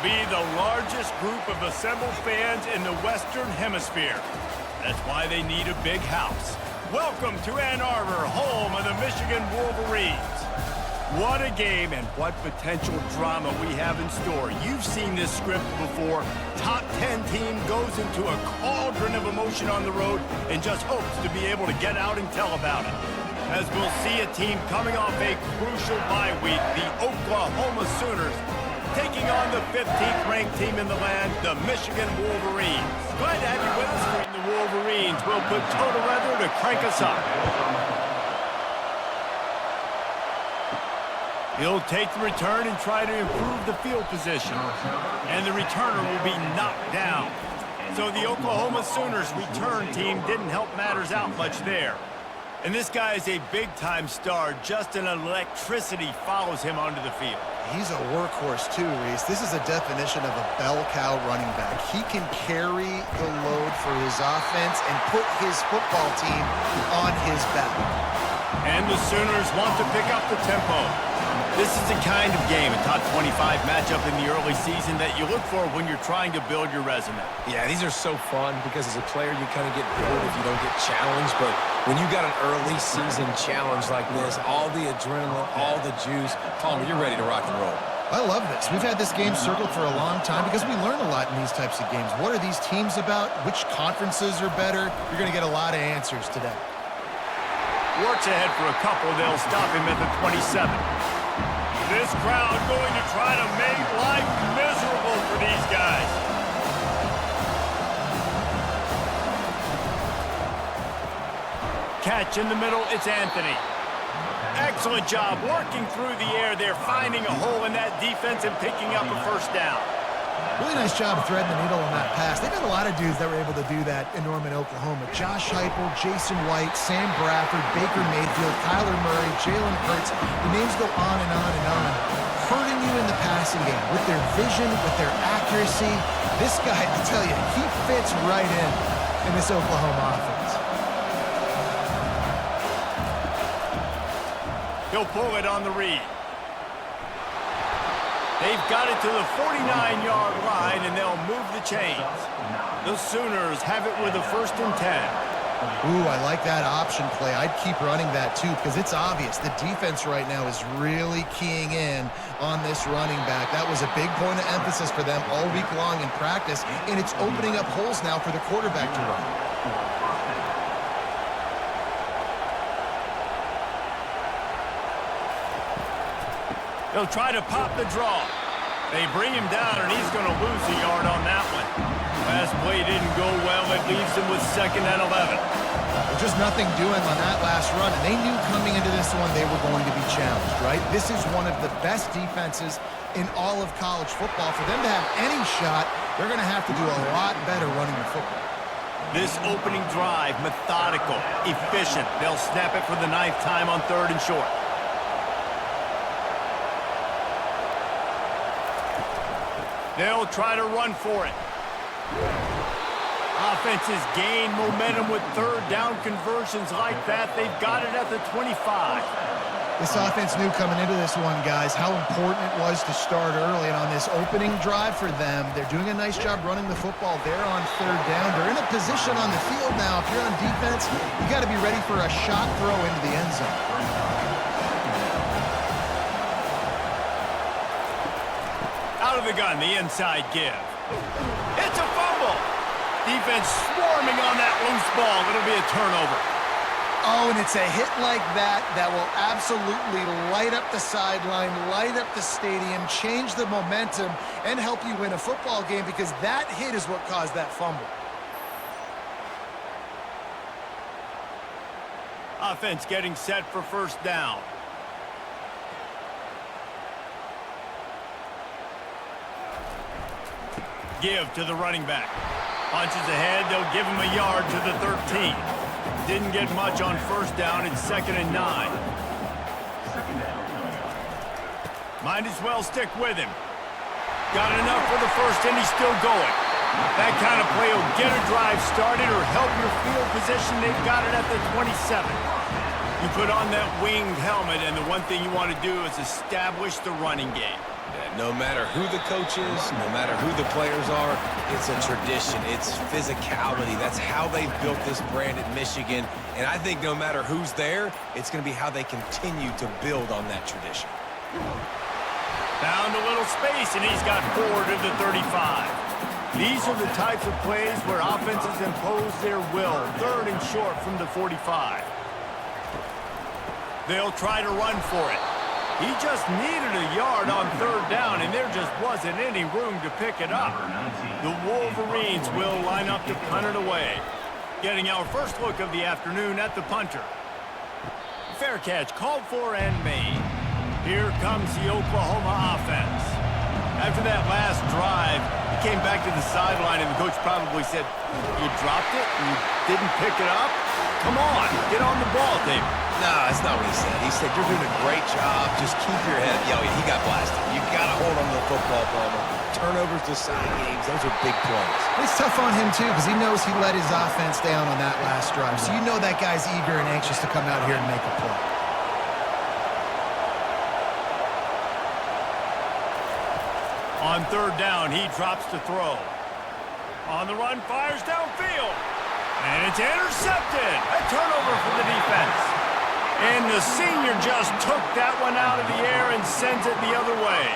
be the largest group of assembled fans in the Western Hemisphere. That's why they need a big house. Welcome to Ann Arbor, home of the Michigan Wolverines. What a game and what potential drama we have in store. You've seen this script before. Top 10 team goes into a cauldron of emotion on the road and just hopes to be able to get out and tell about it. As we'll see a team coming off a crucial bye week, the Oklahoma Sooners taking on the 15th ranked team in the land, the Michigan Wolverines. Glad to have you with us. The Wolverines will put total weather to crank us up. He'll take the return and try to improve the field position. And the returner will be knocked down. So the Oklahoma Sooners return team didn't help matters out much there. And this guy is a big-time star. Just an electricity follows him onto the field. He's a workhorse too, Reese. This is a definition of a bell cow running back. He can carry the load for his offense and put his football team on his back. And the Sooners want to pick up the tempo. This is the kind of game, a top 25 matchup in the early season that you look for when you're trying to build your resume. Yeah, these are so fun because as a player, you kind of get bored if you don't get challenged. But when you got an early season challenge like this, all the adrenaline, all the juice, Palmer, you're ready to rock and roll. I love this. We've had this game circled for a long time because we learn a lot in these types of games. What are these teams about? Which conferences are better? You're going to get a lot of answers today. Works ahead for a couple. They'll stop him at the 27. This crowd going to try to make life miserable for these guys. Catch in the middle, it's Anthony. Excellent job working through the air there, finding a hole in that defense and picking up a first down. Really nice job threading the needle on that pass. They've got a lot of dudes that were able to do that in Norman, Oklahoma. Josh Heupel, Jason White, Sam Bradford, Baker Mayfield, Kyler Murray, Jalen Hurts. The names go on and on and on. Hurting you in the passing game with their vision, with their accuracy. This guy, I tell you, he fits right in this Oklahoma offense. He'll pull it on the read. They've got it to the 49-yard line, and they'll move the chains. The Sooners have it with a 1st and 10. Ooh, I like that option play. I'd keep running that, too, because it's obvious. The defense right now is really keying in on this running back. That was a big point of emphasis for them all week long in practice, and it's opening up holes now for the quarterback to run. They'll try to pop the draw. They bring him down, and he's going to lose a yard on that one. Last play didn't go well. It leaves him with 2nd and 11. Just nothing doing on that last run, and they knew coming into this one they were going to be challenged, right? This is one of the best defenses in all of college football. For them to have any shot, they're going to have to do a lot better running the football. This opening drive, methodical, efficient. They'll snap it for the 9th time on 3rd and short. They'll try to run for it. Offenses gain momentum with 3rd down conversions like that. They've got it at the 25. This offense knew coming into this one, guys, how important it was to start early. And on this opening drive for them, they're doing a nice job running the football. They're on 3rd down. They're in a position on the field now. If you're on defense, you got to be ready for a shot throw into the end zone. Out of the gun, the inside give. It's a fumble. Defense swarming on that loose ball. It'll be a turnover. Oh, and it's a hit like that that will absolutely light up the sideline, light up the stadium, change the momentum, and help you win a football game because that hit is what caused that fumble. Offense getting set for 1st down. Give to the running back. Punches ahead, they'll give him a yard to the 13. Didn't get much on 1st down. It's 2nd and 9. Might as well stick with him. Got enough for the 1st, and he's still going. That kind of play will get a drive started or help your field position. They've got it at the 27. You put on that winged helmet, and the one thing you want to do is establish the running game. No matter who the coach is, no matter who the players are, it's a tradition. It's physicality. That's how they've built this brand at Michigan. And I think no matter who's there, it's going to be how they continue to build on that tradition. Found a little space, and he's got 4 to the 35. These are the types of plays where offenses impose their will. 3rd and short from the 45. They'll try to run for it. He just needed a yard on 3rd down, and there just wasn't any room to pick it up. The Wolverines will line up to punt it away. Getting our first look of the afternoon at the punter. Fair catch called for and made. Here comes the Oklahoma offense. After that last drive, he came back to the sideline, and the coach probably said, "You dropped it? You didn't pick it up? Come on, get on the ball, David." No, that's not what he said. He said, "You're doing a great job. Just keep your head." Yo, he got blasted. You got to hold on to the football, Palmer. Turnovers decide games. Those are big plays. It's tough on him, too, because he knows he let his offense down on that last drive. So you know that guy's eager and anxious to come out here and make a play. On 3rd down, he drops to throw. On the run, fires downfield. And it's intercepted. A turnover for the defense. And the senior just took that one out of the air and sends it the other way.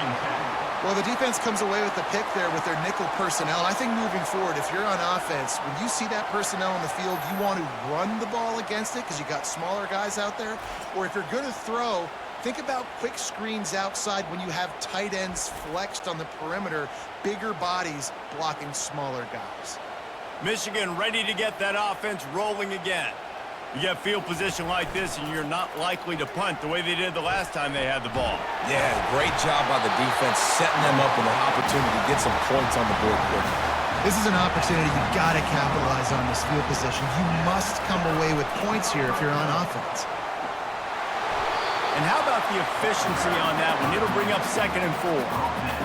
Well, the defense comes away with the pick there with their nickel personnel. I think moving forward, if you're on offense, when you see that personnel in the field, you want to run the ball against it because you got smaller guys out there. Or if you're going to throw, think about quick screens outside when you have tight ends flexed on the perimeter, bigger bodies blocking smaller guys. Michigan ready to get that offense rolling again. You get field position like this, and you're not likely to punt the way they did the last time they had the ball. Yeah, great job by the defense, setting them up with an opportunity to get some points on the board quickly. This is an opportunity you've got to capitalize on this field position. You must come away with points here if you're on offense. And how about the efficiency on that one? It'll bring up 2nd and 4.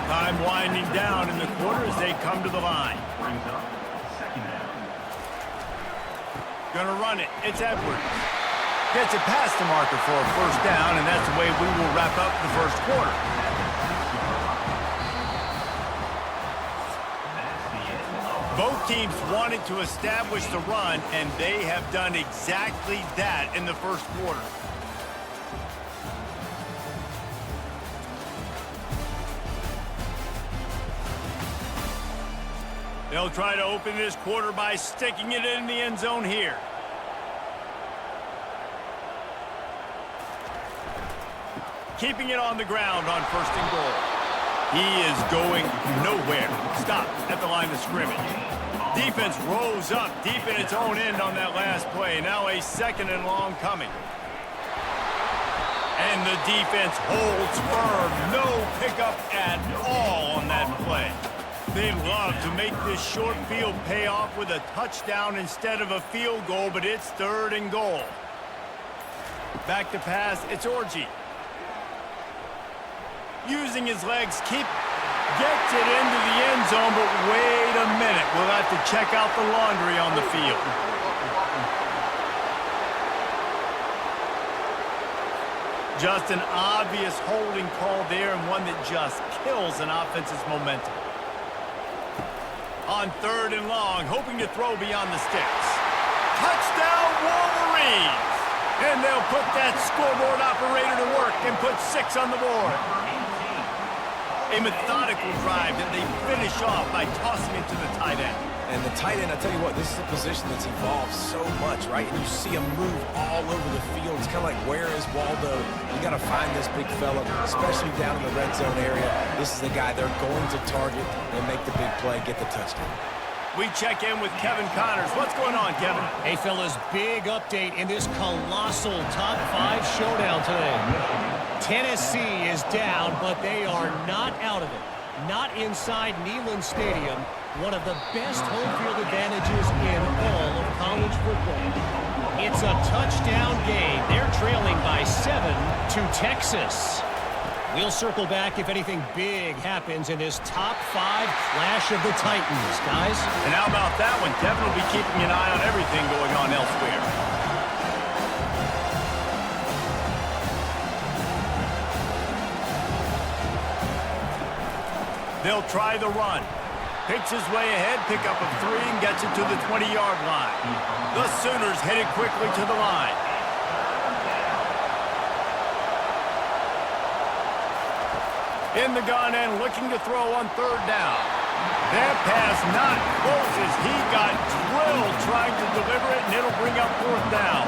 Time winding down in the quarter as they come to the line. Gonna run it. It's Edwards. Gets it past the marker for a 1st down, and that's the way we will wrap up the 1st quarter. Both teams wanted to establish the run, and they have done exactly that in the 1st quarter. They'll try to open this quarter by sticking it in the end zone here. Keeping it on the ground on 1st and goal. He is going nowhere. Stop at the line of scrimmage. Defense rose up deep in its own end on that last play. Now a 2nd and long coming. And the defense holds firm. No pickup at all on that play. They love to make this short field pay off with a touchdown instead of a field goal, but it's 3rd and goal. Back to pass, it's Orji. Using his legs, gets it into the end zone, but wait a minute. We'll have to check out the laundry on the field. Just an obvious holding call there, and one that just kills an offense's momentum. On 3rd and long, hoping to throw beyond the sticks. Touchdown, Wolverines! And they'll put that scoreboard operator to work and put 6 on the board. A methodical drive that they finish off by tossing it to the tight end. And the tight end, I tell you what, this is a position that's evolved so much, right? And you see him move all over the field. It's kind of like, where is Waldo? You got to find this big fella, especially down in the red zone area. This is the guy they're going to target and make the big play, get the touchdown. We check in with Kevin Connors. What's going on, Kevin? Hey, fellas, big update in this colossal top 5 showdown today. Tennessee is down, but they are not out of it. Not inside Neyland Stadium, one of the best home field advantages in all of college football. It's a touchdown game. They're trailing by 7 to Texas. We'll circle back if anything big happens in this top 5 clash of the Titans, guys. And how about that one? Kevin will be keeping an eye on everything going on elsewhere. They'll try the run. Picks his way ahead, pick up a 3, and gets it to the 20-yard line. The Sooners headed quickly to the line. In the gun and looking to throw on 3rd down. That pass not close as he got drilled trying to deliver it, and it'll bring up 4th down.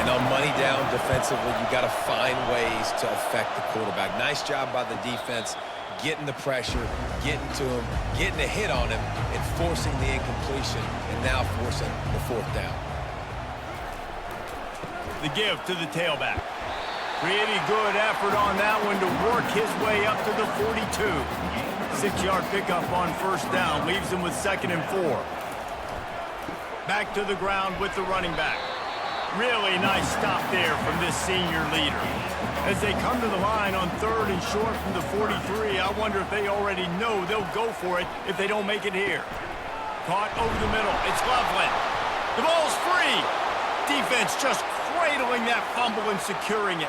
And on money down defensively, you got to find ways to affect the quarterback. Nice job by the defense, getting the pressure, getting to him, getting a hit on him, and forcing the incompletion, and now forcing the 4th down. The give to the tailback. Pretty good effort on that one to work his way up to the 42. 6-yard pickup on 1st down leaves him with 2nd and 4. Back to the ground with the running back. Really nice stop there from this senior leader. As they come to the line on 3rd and short from the 43, I wonder if they already know they'll go for it if they don't make it here. Caught over the middle. It's Loveland. The ball's free. Defense just cradling that fumble and securing it.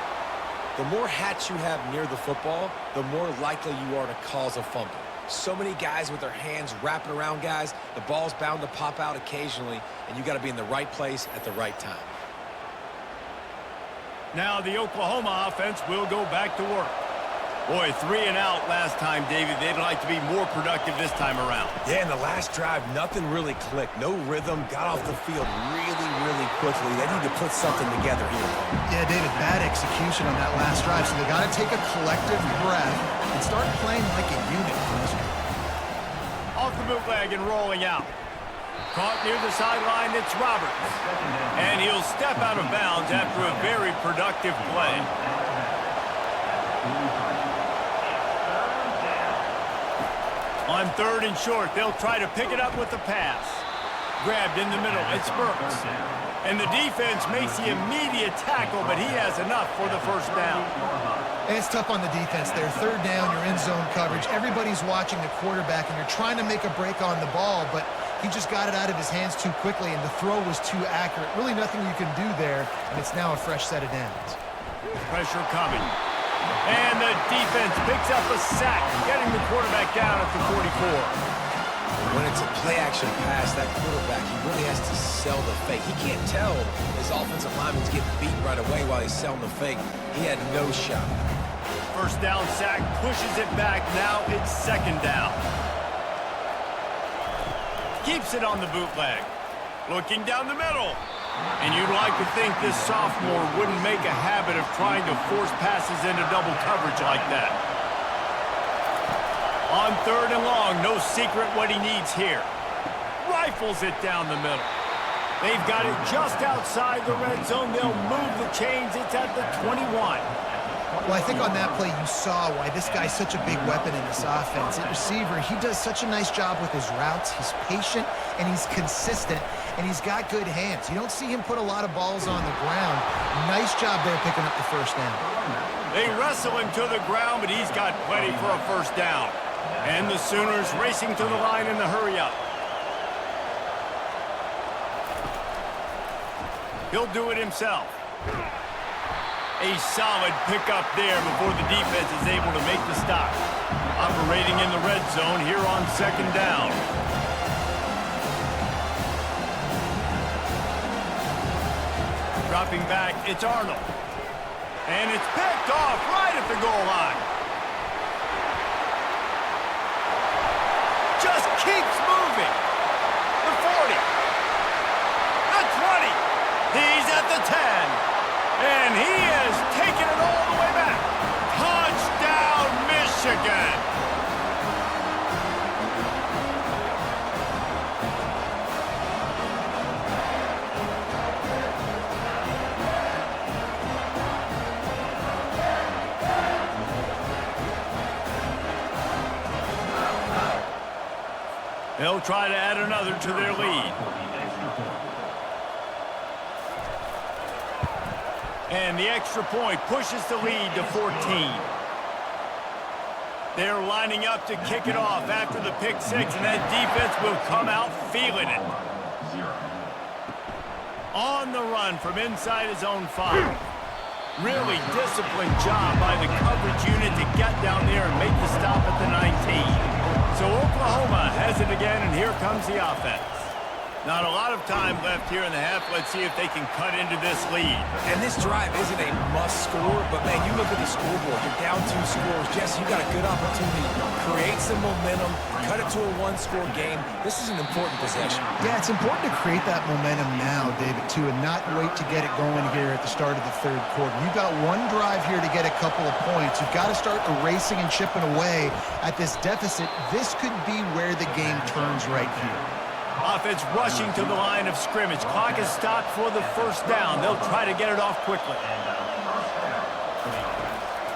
The more hats you have near the football, the more likely you are to cause a fumble. So many guys with their hands wrapping around guys, the ball's bound to pop out occasionally, and you got to be in the right place at the right time. Now the Oklahoma offense will go back to work. Boy, 3 and out last time, David. They'd like to be more productive this time around. Yeah, in the last drive, nothing really clicked. No rhythm, got off the field really quickly. They need to put something together here. Yeah, David, bad execution on that last drive, so they got to take a collective breath and start playing like a unit. Off the bootleg and rolling out. Caught near the sideline, it's Roberts. And he'll step out of bounds after a very productive play. On 3rd and short, they'll try to pick it up with the pass. Grabbed in the middle, it's Burks. And the defense makes the immediate tackle, but he has enough for the 1st down. And it's tough on the defense there. 3rd down, you're in zone coverage. Everybody's watching the quarterback, and you're trying to make a break on the ball, but he just got it out of his hands too quickly, and the throw was too accurate. Really nothing you can do there, and it's now a fresh set of downs. Pressure coming. And the defense picks up a sack, getting the quarterback down at the 44. When it's a play-action pass, that quarterback, he really has to sell the fake. He can't tell his offensive lineman's getting beat right away while he's selling the fake. He had no shot. 1st down sack, pushes it back. Now it's 2nd down. Keeps it on the bootleg. Looking down the middle. And you'd like to think this sophomore wouldn't make a habit of trying to force passes into double coverage like that. On 3rd and long, no secret what he needs here. Rifles it down the middle. They've got it just outside the red zone. They'll move the chains. It's at the 21. Well, I think on that play you saw why this guy's such a big weapon in this offense. At receiver, he does such a nice job with his routes. He's patient, and he's consistent, and he's got good hands. You don't see him put a lot of balls on the ground. Nice job there picking up the 1st down. They wrestle him to the ground, but he's got plenty for a 1st down. And the Sooners racing to the line in the hurry-up. He'll do it himself. A solid pickup there before the defense is able to make the stop. Operating in the red zone here on 2nd down. Dropping back, it's Arnold. And it's picked off right at the goal line. Just keeps moving. The 40. The 20. He's at the 10. And he is taking it all the way back. Touchdown, Michigan. They'll try to add another to their lead. And the extra point pushes the lead to 14. They're lining up to kick it off after the pick 6, and that defense will come out feeling it. On the run from inside his own 5. Really disciplined job by the coverage unit to get down there and make the stop at the 19. So Oklahoma has it again, and here comes the offense. Not a lot of time left here in the half. Let's see if they can cut into this lead. And this drive isn't a must score, but man, you look at the scoreboard. You're down 2 scores. Jesse, you got a good opportunity to create some momentum, cut it to a 1-score game. This is an important possession. Yeah, it's important to create that momentum now, David, too, and not wait to get it going here at the start of the third quarter. You've got one drive here to get a couple of points. You've got to start erasing and chipping away at this deficit. This could be where the game turns right here. Offense rushing to the line of scrimmage. Clock is stopped for the first down. They'll try to get it off quickly.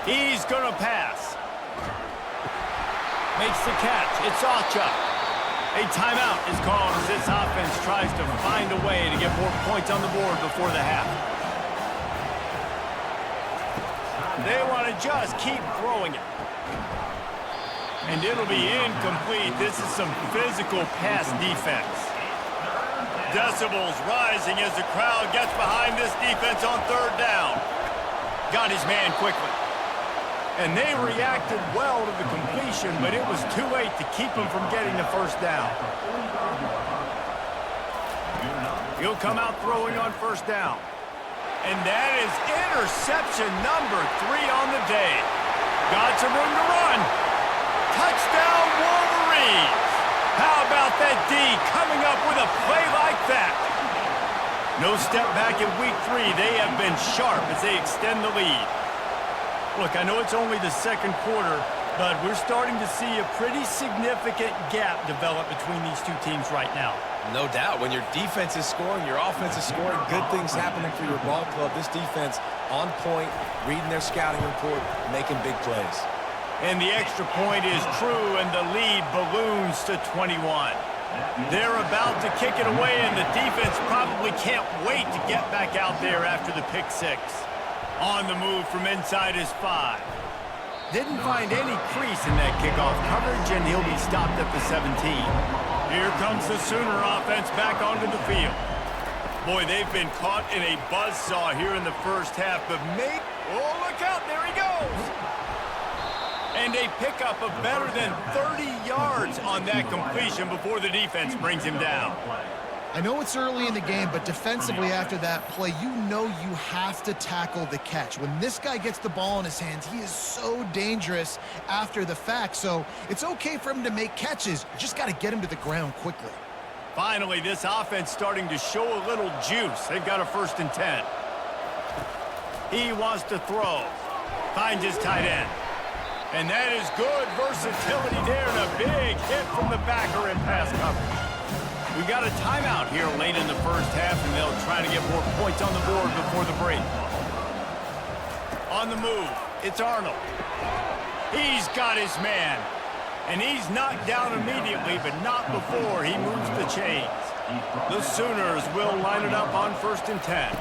He's going to pass. Makes the catch. It's Ocha. A timeout is called as this offense tries to find a way to get more points on the board before the half. They want to just keep throwing it. And it'll be incomplete. This is some physical pass defense. Decibels rising as the crowd gets behind this defense on third down. Got his man quickly. And they reacted well to the completion, but it was too late to keep him from getting the first down. He'll come out throwing on first down. And that is interception number 3 on the day. Got some room to run. Touchdown, Wolverines! How about that D coming up with a play like that? No step back in week 3. They have been sharp as they extend the lead. Look, I know it's only the second quarter, but we're starting to see a pretty significant gap develop between these two teams right now. No doubt. When your defense is scoring, your offense is scoring, good things happening for your ball club. This defense on point, reading their scouting report, making big plays. And the extra point is true, and the lead balloons to 21. They're about to kick it away, and the defense probably can't wait to get back out there after the pick 6. On the move from inside his 5. Didn't find any crease in that kickoff coverage, and he'll be stopped at the 17. Here comes the Sooner offense back onto the field. Boy, they've been caught in a buzzsaw here in the first half, but oh, look out, there he goes! And a pickup of better than 30 yards on that completion before the defense brings him down. I know it's early in the game, but defensively after that play, you know you have to tackle the catch. When this guy gets the ball in his hands, he is so dangerous after the fact. So it's okay for him to make catches. You just got to get him to the ground quickly. Finally, this offense starting to show a little juice. They've got a 1st and 10. He wants to throw. Finds his tight end. And that is good versatility there, and a big hit from the backer in pass coverage. We got a timeout here late in the first half, and they'll try to get more points on the board before the break. On the move, it's Arnold. He's got his man. And he's knocked down immediately, but not before he moves the chains. The Sooners will line it up on 1st and 10.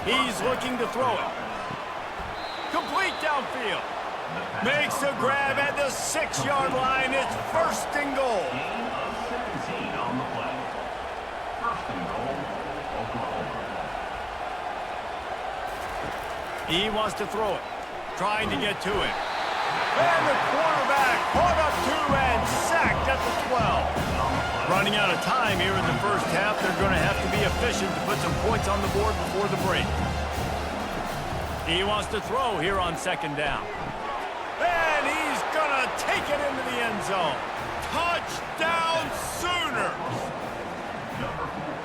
He's looking to throw it. Complete downfield. Makes a grab at the 6-yard line. It's 1st and goal. He wants to throw it. Trying to get to it. And the quarterback caught up to and sacked at the 12. Running out of time here in the first half. They're going to have to be efficient to put some points on the board before the break. He wants to throw here on 2nd down. And he's going to take it into the end zone. Touchdown, Sooners!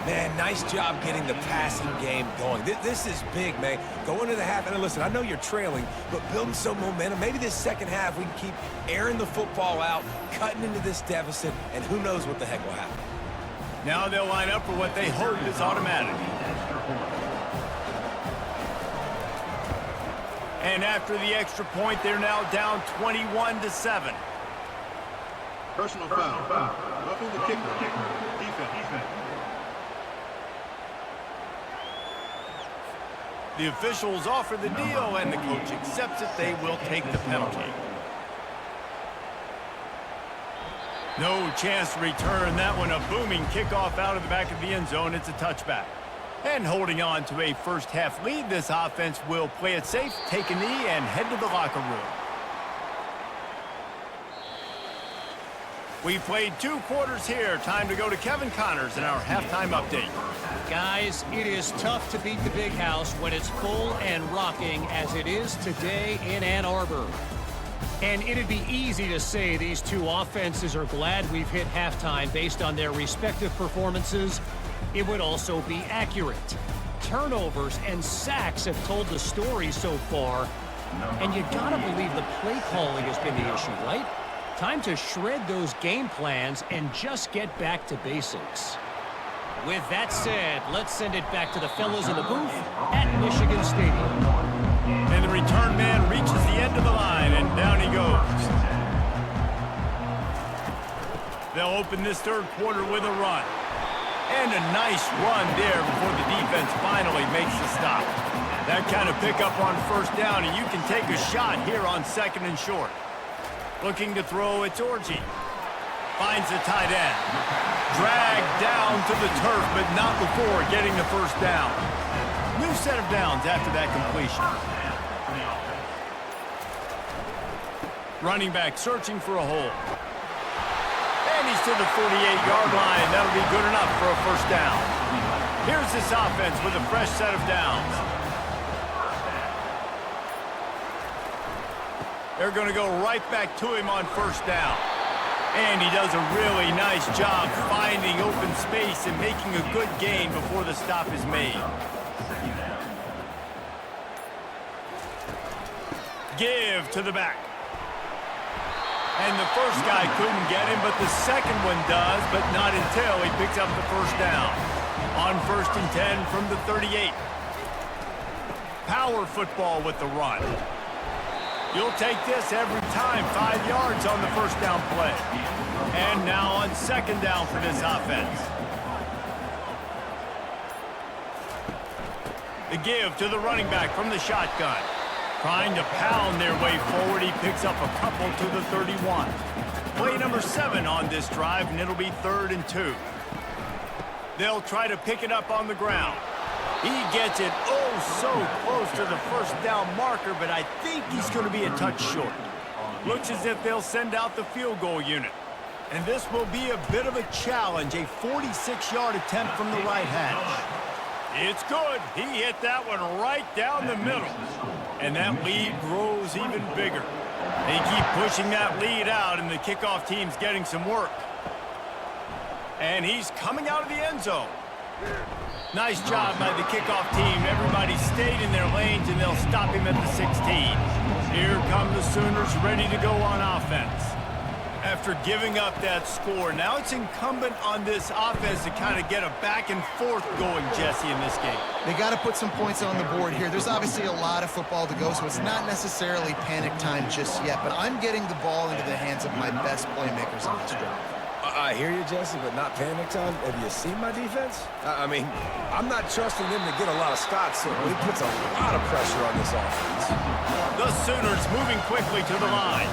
Man, nice job getting the passing game going. This is big, man. Go into the half, and listen, I know you're trailing, but building some momentum. Maybe this second half we can keep airing the football out, cutting into this deficit, and who knows what the heck will happen. Now they'll line up for what they hope is automatic. And after the extra point, they're now down 21-7. Personal foul. Roughing the kicker. Defense. The officials offer the deal, and the coach accepts it. They will take the penalty. No chance to return that one. A booming kickoff out of the back of the end zone. It's a touchback. And holding on to a first-half lead, this offense will play it safe, take a knee, and head to the locker room. We played 2 quarters here. Time to go to Kevin Connors in our halftime update. Guys, it is tough to beat the Big House when it's full and rocking as it is today in Ann Arbor. And it'd be easy to say these 2 offenses are glad we've hit halftime based on their respective performances. It would also be accurate. Turnovers and sacks have told the story so far. And you gotta believe the play calling has been the issue, right? Time to shred those game plans and just get back to basics. With that said, let's send it back to the fellas in the booth at Michigan Stadium. And the return man reaches the end of the line, and down he goes. They'll open this 3rd quarter with a run. And a nice run there before the defense finally makes the stop. That kind of pickup on 1st down, and you can take a shot here on 2nd and short. Looking to throw, it's Orji. Finds the tight end. Dragged down to the turf, but not before getting the 1st down. New set of downs after that completion. Running back searching for a hole. And he's to the 48-yard line. That'll be good enough for a 1st down. Here's this offense with a fresh set of downs. They're going to go right back to him on 1st down. And he does a really nice job finding open space and making a good gain before the stop is made. Give to the back. And the first guy couldn't get him, but the second one does, but not until he picks up the 1st down. On 1st and 10 from the 38. Power football with the run. You'll take this every time. 5 yards on the 1st down play. And now on 2nd down for this offense. The give to the running back from the shotgun. Trying to pound their way forward. He picks up a couple to the 31. Play number 7 on this drive, and it'll be 3rd and 2. They'll try to pick it up on the ground. He gets it so close to the 1st down marker, but I think he's going to be a touch short. Looks as if they'll send out the field goal unit. And this will be a bit of a challenge, a 46-yard attempt from the right hash. It's good. He hit that one right down the middle. And that lead grows even bigger. They keep pushing that lead out, and the kickoff team's getting some work. And he's coming out of the end zone. Nice job by the kickoff team. Everybody stayed in their lanes, and they'll stop him at the 16. Here come the Sooners ready to go on offense. After giving up that score, now it's incumbent on this offense to kind of get a back and forth going, Jesse, in this game. They got to put some points on the board here. There's obviously a lot of football to go, so it's not necessarily panic time just yet, but I'm getting the ball into the hands of my best playmakers on this drive. I hear you, Jesse, but not panic time. Have you seen my defense? I mean, I'm not trusting them to get a lot of stops, so he puts a lot of pressure on this offense. The Sooners moving quickly to the line.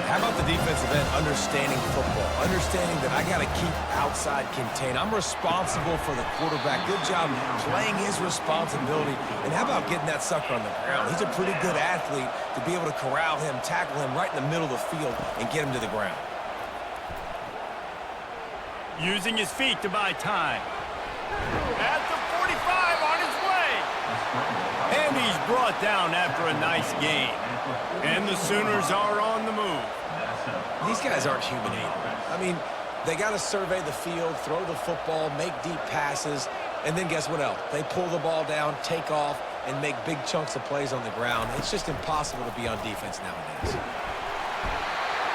How about the defensive end understanding football, understanding that I got to keep outside contained. I'm responsible for the quarterback. Good job playing his responsibility. And how about getting that sucker on the ground? He's a pretty good athlete to be able to corral him, tackle him right in the middle of the field, and get him to the ground. Using his feet to buy time. At the 45 on his way. And he's brought down after a nice gain. And the Sooners are on the move. These guys aren't human either. I mean, they got to survey the field, throw the football, make deep passes, and then guess what else? They pull the ball down, take off, and make big chunks of plays on the ground. It's just impossible to be on defense nowadays.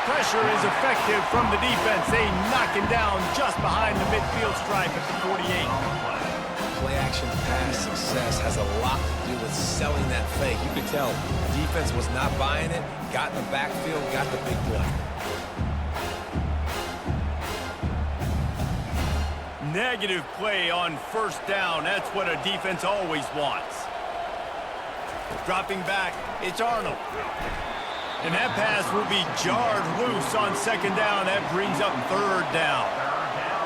Pressure is effective from the defense. They knock him down just behind the midfield stripe at the 48. Play-action pass success has a lot to do with selling that fake. You could tell defense was not buying it, got in the backfield, got the big play. Negative play on 1st down. That's what a defense always wants. Dropping back, it's Arnold. And that pass will be jarred loose on 2nd down. That brings up 3rd down.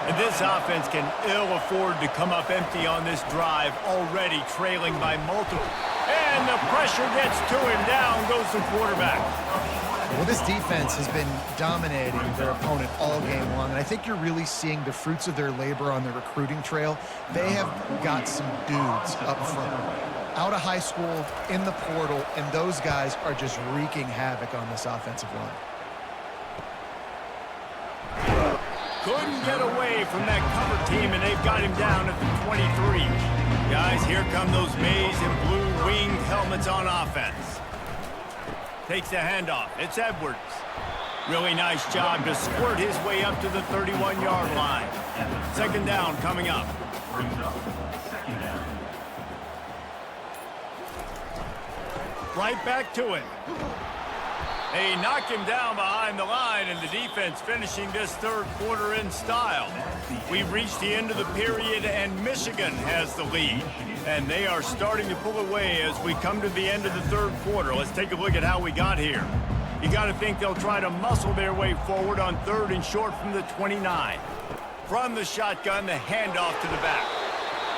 And this offense can ill afford to come up empty on this drive, already trailing by multiple. And the pressure gets to him. Down goes the quarterback. Well, this defense has been dominating their opponent all game long, and I think you're really seeing the fruits of their labor on the recruiting trail. They have got some dudes up front, out of high school, in the portal, and those guys are just wreaking havoc on this offensive line. Couldn't get away from that cover team, and they've got him down at the 23. Guys, here come those maize and blue winged helmets on offense. Takes the handoff. It's Edwards. Really nice job to squirt his way up to the 31-yard line. Second down coming up. Right back to it. They knock him down behind the line, and the defense finishing this third quarter in style. We've reached the end of the period, and Michigan has the lead. And they are starting to pull away as we come to the end of the third quarter. Let's take a look at how we got here. You got to think they'll try to muscle their way forward on third and short from the 29. From the shotgun, the handoff to the back.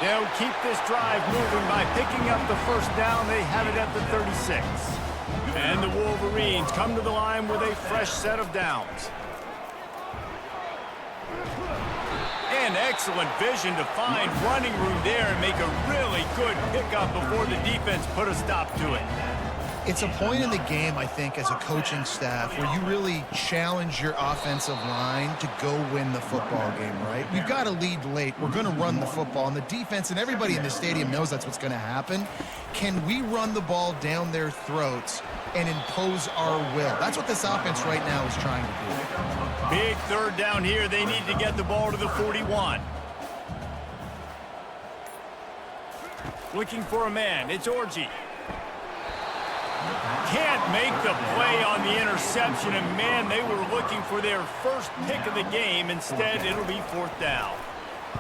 They'll keep this drive moving by picking up the first down. They have it at the 36. And the Wolverines come to the line with a fresh set of downs. And excellent vision to find running room there and make a really good pickup before the defense put a stop to it. It's a point in the game, I think, as a coaching staff where you really challenge your offensive line to go win the football game, right? We've got to lead late. We're going to run the football. And the defense and everybody in the stadium knows that's what's going to happen. Can we run the ball down their throats and impose our will? That's what this offense right now is trying to do. Big third down here. They need to get the ball to the 41. Looking for a man. It's Orji. Can't make the play on the interception, and man, they were looking for their first pick of the game. Instead, it'll be fourth down.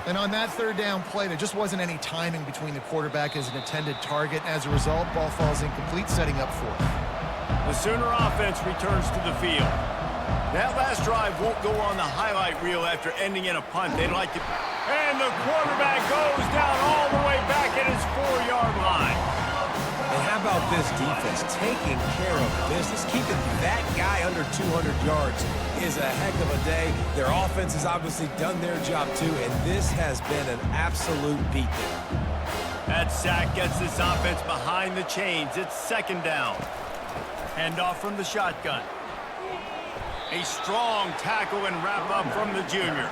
And on that third down play, there just wasn't any timing between the quarterback as an intended target. As a result, ball falls incomplete, setting up fourth. The Sooner offense returns to the field. That last drive won't go on the highlight reel after ending in a punt. They'd like to... And the quarterback goes down all the way back at his 4-yard line. And how about this defense taking care of business? Keeping that guy under 200 yards is a heck of a day. Their offense has obviously done their job too, and this has been an absolute beatdown. That sack gets this offense behind the chains. It's second down. Handoff from the shotgun. A strong tackle and wrap up from the junior.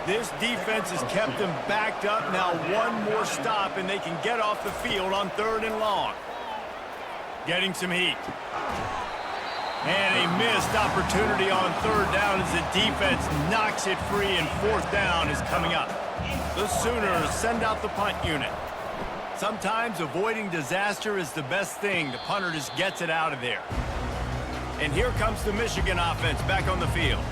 This defense has kept them backed up. Now one more stop, and they can get off the field on third and long. Getting some heat. And a missed opportunity on third down as the defense knocks it free, and fourth down is coming up. The Sooners send out the punt unit. Sometimes avoiding disaster is the best thing. The punter just gets it out of there. And here comes the Michigan offense back on the field.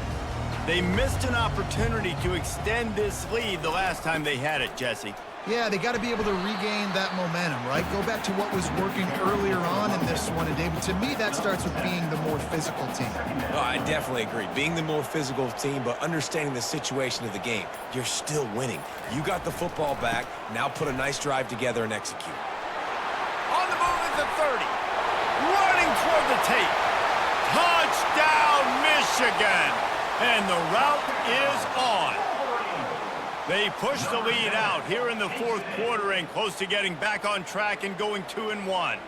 They missed an opportunity to extend this lead the last time they had it, Jesse. Yeah, they got to be able to regain that momentum, right? Go back to what was working earlier on in this one. And David, to me, that starts with being the more physical team. Oh, I definitely agree. Being the more physical team, but understanding the situation of the game. You're still winning. You got the football back. Now put a nice drive together and execute. On the move at the 30. Running toward the tape. Touchdown, Michigan. And the route is on. They push the lead out here in the fourth quarter and close to getting back on track and going 2-1.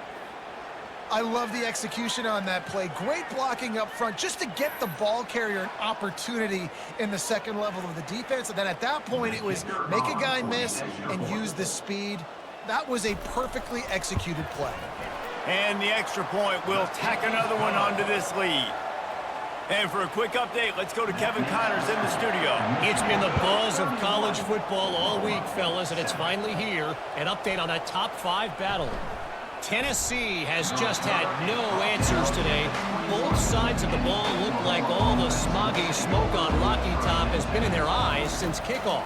I love the execution on that play. Great blocking up front just to get the ball carrier an opportunity in the second level of the defense. And then at that point, it was make a guy miss and use the speed. That was a perfectly executed play. And the extra point will tack another one onto this lead. And for a quick update, let's go to Kevin Connors in the studio. It's been the buzz of college football all week, fellas, and it's finally here. An update on that top 5 battle. Tennessee has just had no answers today. Both sides of the ball look like all the smoggy smoke on Rocky Top has been in their eyes since kickoff.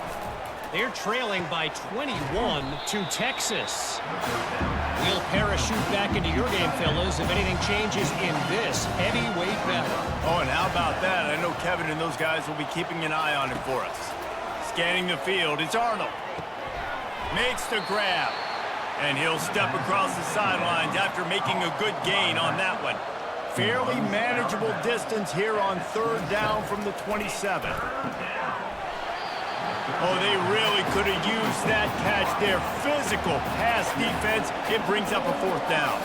They're trailing by 21 to Texas. We'll parachute back into your game, fellas, if anything changes in this heavyweight battle. Oh, and how about that? I know Kevin and those guys will be keeping an eye on it for us. Scanning the field, it's Arnold. Makes the grab. And he'll step across the sidelines after making a good gain on that one. Fairly manageable distance here on 3rd down from the 27. Oh, they really could have used that catch there. Physical pass defense. It brings up a 4th down.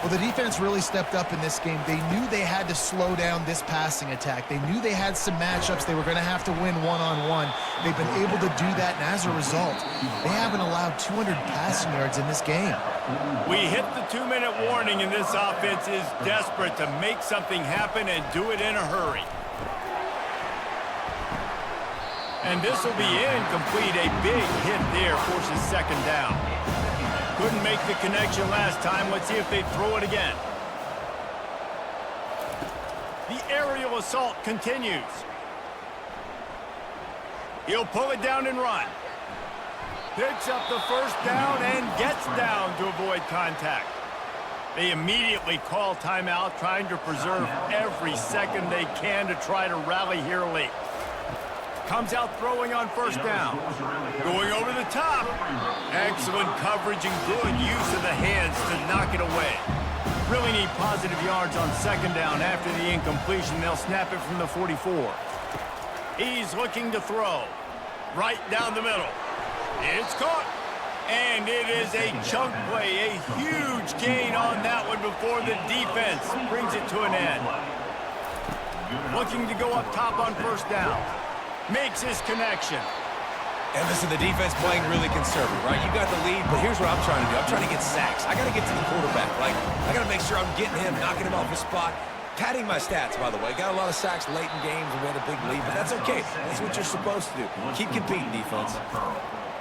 Well, the defense really stepped up in this game. They knew they had to slow down this passing attack. They knew they had some matchups they were going to have to win one-on-one. They've been able to do that, and as a result, they haven't allowed 200 passing yards in this game. We hit the 2-minute warning, and this offense is desperate to make something happen and do it in a hurry. And this will be incomplete. A big hit there forces 2nd down. Couldn't make the connection last time. Let's see if they throw it again. The aerial assault continues. He'll pull it down and run. Picks up the 1st down and gets down to avoid contact. They immediately call timeout, trying to preserve every second they can to try to rally here late. Comes out throwing on 1st down. Going over the top. Excellent coverage and good use of the hands to knock it away. Really need positive yards on 2nd down after the incompletion. They'll snap it from the 44. He's looking to throw. Right down the middle. It's caught. And it is a chunk play. A huge gain on that one before the defense brings it to an end. Looking to go up top on 1st down. Makes his connection. And listen, the defense playing really conservative, right? You got the lead, but here's what I'm trying to do. I'm trying to get sacks. I got to get to the quarterback. Like, I got to make sure I'm getting him, knocking him off his spot. Padding my stats, by the way. Got a lot of sacks late in games, and we had a big lead, but that's okay. That's what you're supposed to do. Keep competing, defense.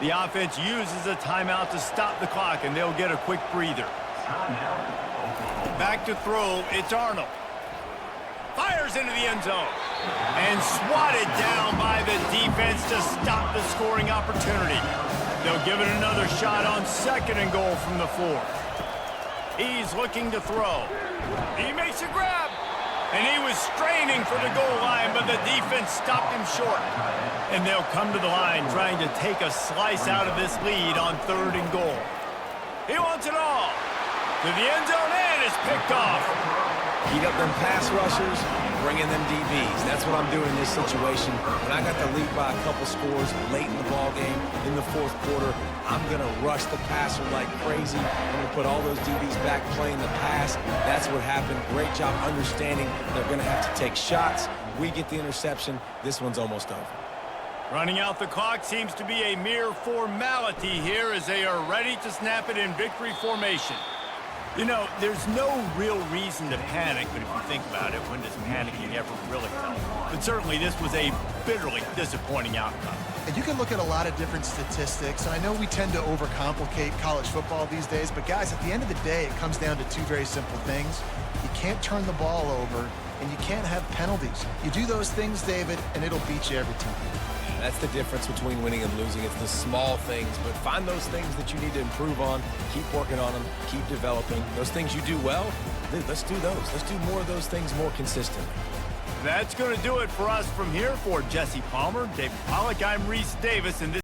The offense uses a timeout to stop the clock, and they'll get a quick breather. Back to throw, it's Arnold. Fires into the end zone. And swatted down by the defense to stop the scoring opportunity. They'll give it another shot on 2nd and goal from the 4. He's looking to throw. He makes a grab. And he was straining for the goal line, but the defense stopped him short. And they'll come to the line trying to take a slice out of this lead on 3rd and goal. He wants it all. To the end zone and is picked off. Heat up them pass rushers, bring in them DBs. That's what I'm doing in this situation. When I got the lead by a couple scores late in the ball game, in the 4th quarter, I'm going to rush the passer like crazy. I'm going to put all those DBs back playing the pass. That's what happened. Great job understanding they're going to have to take shots. We get the interception. This one's almost over. Running out the clock seems to be a mere formality here as they are ready to snap it in victory formation. You know, there's no real reason to panic, but if you think about it, when does panicking ever really help? But certainly this was a bitterly disappointing outcome. And you can look at a lot of different statistics. I know we tend to overcomplicate college football these days, but guys, at the end of the day, it comes down to 2 very simple things. You can't turn the ball over, and you can't have penalties. You do those things, David, and it'll beat you every time. That's the difference between winning and losing. It's the small things, but find those things that you need to improve on. Keep working on them. Keep developing. Those things you do well, dude, let's do those. Let's do more of those things more consistently. That's going to do it for us from here. For Jesse Palmer, David Pollack, I'm Reese Davis, and this